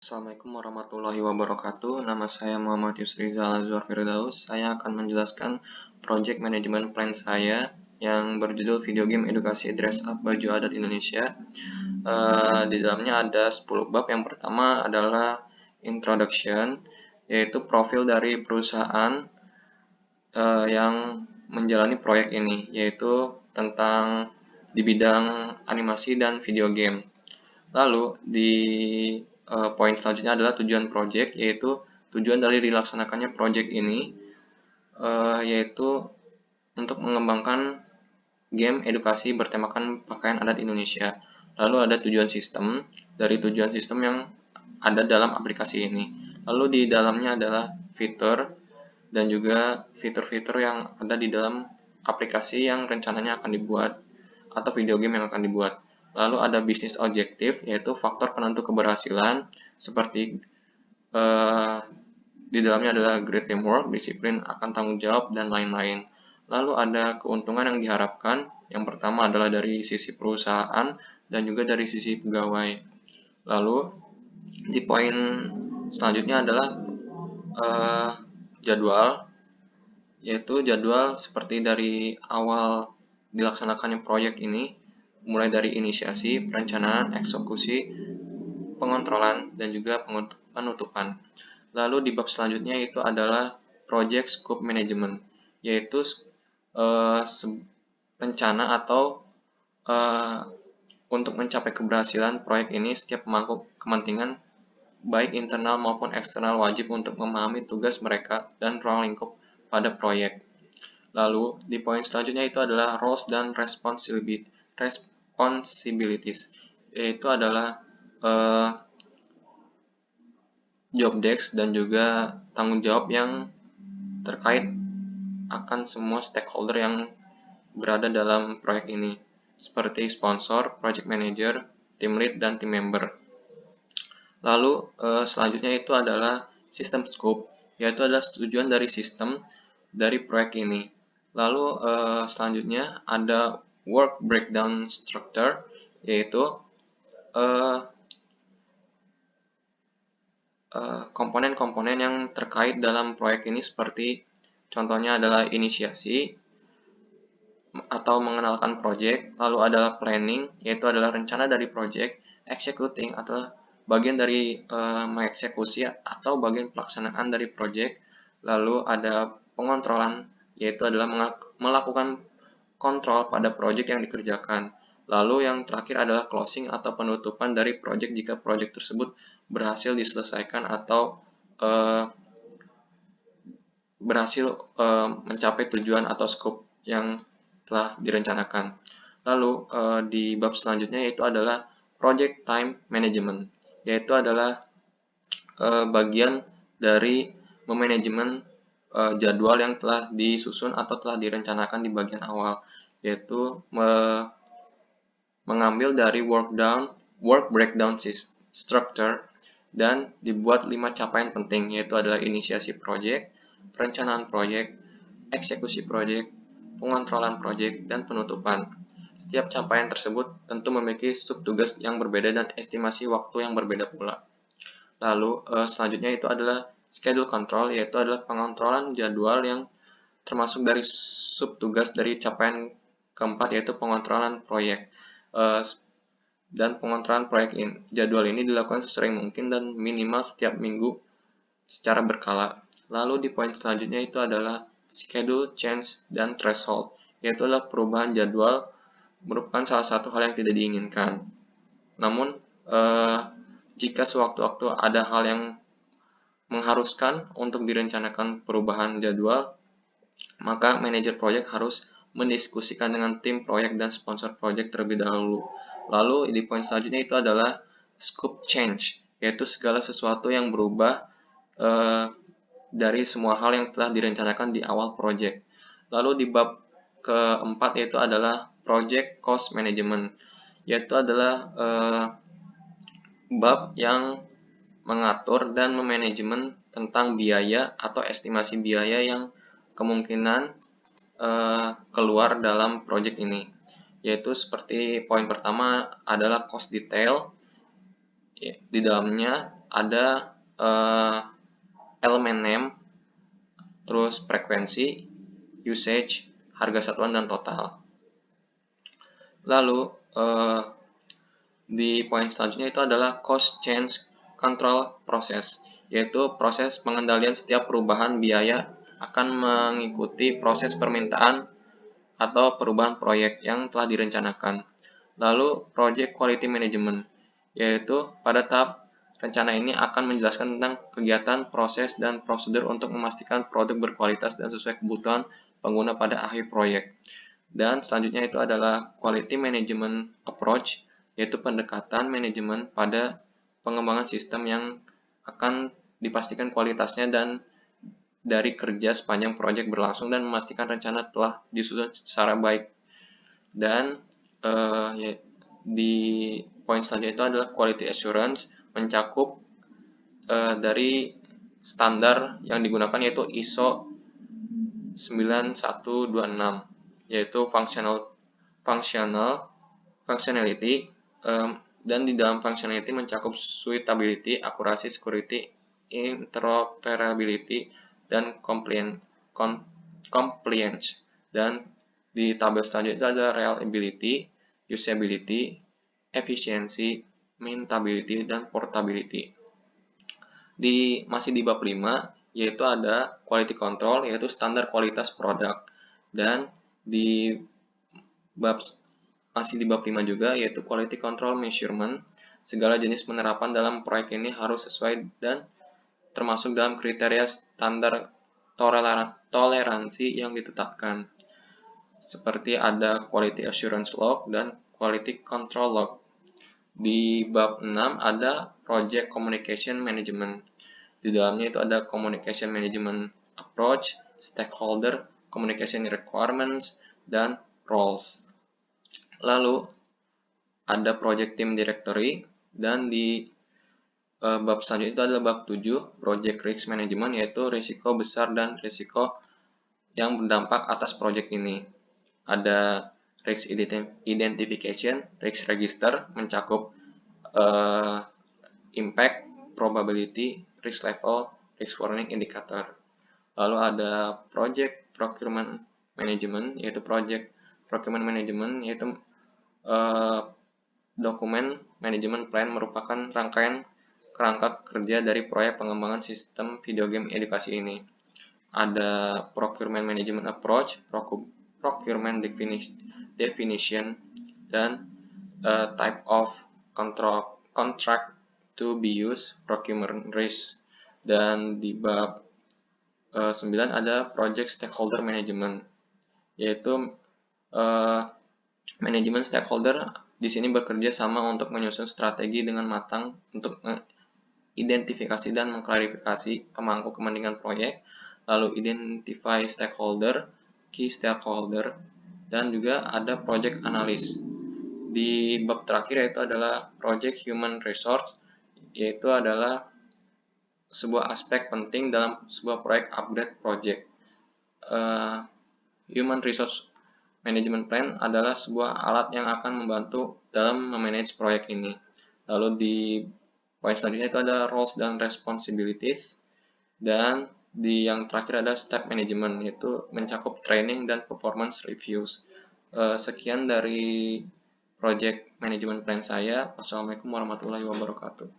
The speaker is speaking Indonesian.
Assalamualaikum warahmatullahi wabarakatuh. Nama saya Muhammad Yusrizal Azwar Firdaus. Saya akan menjelaskan project management plan saya yang berjudul Video Game Edukasi Dress Up Baju Adat Indonesia. Di dalamnya ada 10 bab. Yang pertama adalah introduction, yaitu profil dari perusahaan yang menjalani proyek ini, yaitu tentang di bidang animasi dan video game. Lalu di poin selanjutnya adalah tujuan project, yaitu tujuan dari dilaksanakannya project ini yaitu untuk mengembangkan game edukasi bertemakan pakaian adat Indonesia. Lalu ada tujuan sistem, dari tujuan sistem yang ada dalam aplikasi ini. Lalu di dalamnya adalah fitur dan juga fitur-fitur yang ada di dalam aplikasi yang rencananya akan dibuat atau video game yang akan dibuat. Lalu ada bisnis objektif, yaitu faktor penentu keberhasilan seperti di dalamnya adalah great teamwork, disiplin akan tanggung jawab, dan lain-lain. Lalu ada keuntungan yang diharapkan. Yang pertama adalah dari sisi perusahaan dan juga dari sisi pegawai. Lalu di poin selanjutnya adalah jadwal, yaitu jadwal seperti dari awal dilaksanakannya proyek ini, mulai dari inisiasi, perencanaan, eksekusi, pengontrolan, dan juga penutupan. Lalu di bab selanjutnya itu adalah project scope management, yaitu rencana atau untuk mencapai keberhasilan proyek ini, setiap pemangku kepentingan baik internal maupun eksternal wajib untuk memahami tugas mereka dan ruang lingkup pada proyek. Lalu di poin selanjutnya itu adalah roles dan responsibilities, yaitu adalah job desk dan juga tanggung jawab yang terkait akan semua stakeholder yang berada dalam proyek ini, seperti sponsor, project manager, team lead, dan team member. Lalu selanjutnya itu adalah system scope, yaitu adalah tujuan dari sistem dari proyek ini. Lalu selanjutnya ada work breakdown structure, yaitu komponen-komponen yang terkait dalam proyek ini, seperti contohnya adalah inisiasi atau mengenalkan proyek, lalu adalah planning, yaitu adalah rencana dari proyek, executing atau bagian dari mengeksekusi atau bagian pelaksanaan dari proyek, lalu ada pengontrolan, yaitu adalah melakukan kontrol pada proyek yang dikerjakan. Lalu yang terakhir adalah closing atau penutupan dari proyek jika proyek tersebut berhasil diselesaikan atau berhasil mencapai tujuan atau scope yang telah direncanakan. Lalu di bab selanjutnya yaitu adalah project time management, yaitu adalah bagian dari memanajemen jadwal yang telah disusun atau telah direncanakan di bagian awal, yaitu mengambil dari work breakdown structure dan dibuat 5 capaian penting, yaitu adalah inisiasi proyek, perencanaan proyek, eksekusi proyek, pengontrolan proyek, dan penutupan. Setiap capaian tersebut tentu memiliki subtugas yang berbeda dan estimasi waktu yang berbeda pula. Lalu selanjutnya itu adalah schedule control, yaitu adalah pengontrolan jadwal yang termasuk dari subtugas dari capaian keempat, yaitu pengontrolan proyek. Dan pengontrolan proyek jadwal ini dilakukan sesering mungkin dan minimal setiap minggu secara berkala. Lalu di poin selanjutnya itu adalah schedule change dan threshold, yaitu adalah perubahan jadwal merupakan salah satu hal yang tidak diinginkan. Namun jika sewaktu-waktu ada hal yang mengharuskan untuk direncanakan perubahan jadwal, maka manajer proyek harus mendiskusikan dengan tim proyek dan sponsor proyek terlebih dahulu. Lalu di poin selanjutnya itu adalah scope change, yaitu segala sesuatu yang berubah dari semua hal yang telah direncanakan di awal proyek. Lalu di bab keempat yaitu adalah project cost management, yaitu adalah bab yang mengatur dan memanajemen tentang biaya atau estimasi biaya yang kemungkinan keluar dalam proyek ini, yaitu seperti poin pertama adalah cost detail. Di dalamnya ada elemen name, terus frekuensi, usage, harga satuan, dan total. Lalu di poin selanjutnya itu adalah cost change control process, yaitu proses pengendalian setiap perubahan biaya akan mengikuti proses permintaan atau perubahan proyek yang telah direncanakan. Lalu project quality management, yaitu pada tahap rencana ini akan menjelaskan tentang kegiatan, proses, dan prosedur untuk memastikan produk berkualitas dan sesuai kebutuhan pengguna pada akhir proyek. Dan selanjutnya itu adalah quality management approach, yaitu pendekatan manajemen pada pengembangan sistem yang akan dipastikan kualitasnya dan dari kerja sepanjang proyek berlangsung dan memastikan rencana telah disusun secara baik. Dan di poin selanjutnya itu adalah quality assurance, mencakup dari standar yang digunakan yaitu ISO 9126, yaitu functionality, dan di dalam functionality mencakup suitability, accuracy, security, interoperability, dan compliance. Dan di tabel selanjutnya ada reliability, usability, efficiency, maintainability, dan portability. Masih di bab 5, yaitu ada quality control, yaitu standar kualitas produk. Dan masih di bab 5 juga, yaitu quality control measurement. Segala jenis penerapan dalam proyek ini harus sesuai dan termasuk dalam kriteria standar toleransi yang ditetapkan. Seperti ada quality assurance log dan quality control log. Di bab 6 ada project communication management. Di dalamnya itu ada communication management approach, stakeholder, communication requirements, dan roles. Lalu ada project team directory, dan di bab selanjutnya itu adalah bab 7, project risk management, yaitu risiko besar dan risiko yang berdampak atas proyek ini. Ada risk identification, risk register, mencakup impact, probability, risk level, risk warning indicator. Lalu ada project procurement management, yaitu project procurement management, yaitu dokumen manajemen plan merupakan rangkaian kerangka kerja dari proyek pengembangan sistem video game edukasi ini. Ada procurement management approach, procurement definition, dan type of contract to be used, procurement risk. Dan di bab 9 ada project stakeholder management, yaitu manajemen stakeholder di sini bekerja sama untuk menyusun strategi dengan matang untuk mengidentifikasi dan mengklarifikasi pemangku kepentingan proyek, lalu identify stakeholder, key stakeholder, dan juga ada project analyst. Di bab terakhir yaitu adalah project human resource, yaitu adalah sebuah aspek penting dalam sebuah proyek upgrade project. Human resource management plan adalah sebuah alat yang akan membantu dalam memanage proyek ini. Lalu di poin selanjutnya itu ada roles dan responsibilities, dan yang terakhir ada step management, yaitu mencakup training dan performance reviews. Sekian dari project management plan saya. Wassalamualaikum warahmatullahi wabarakatuh.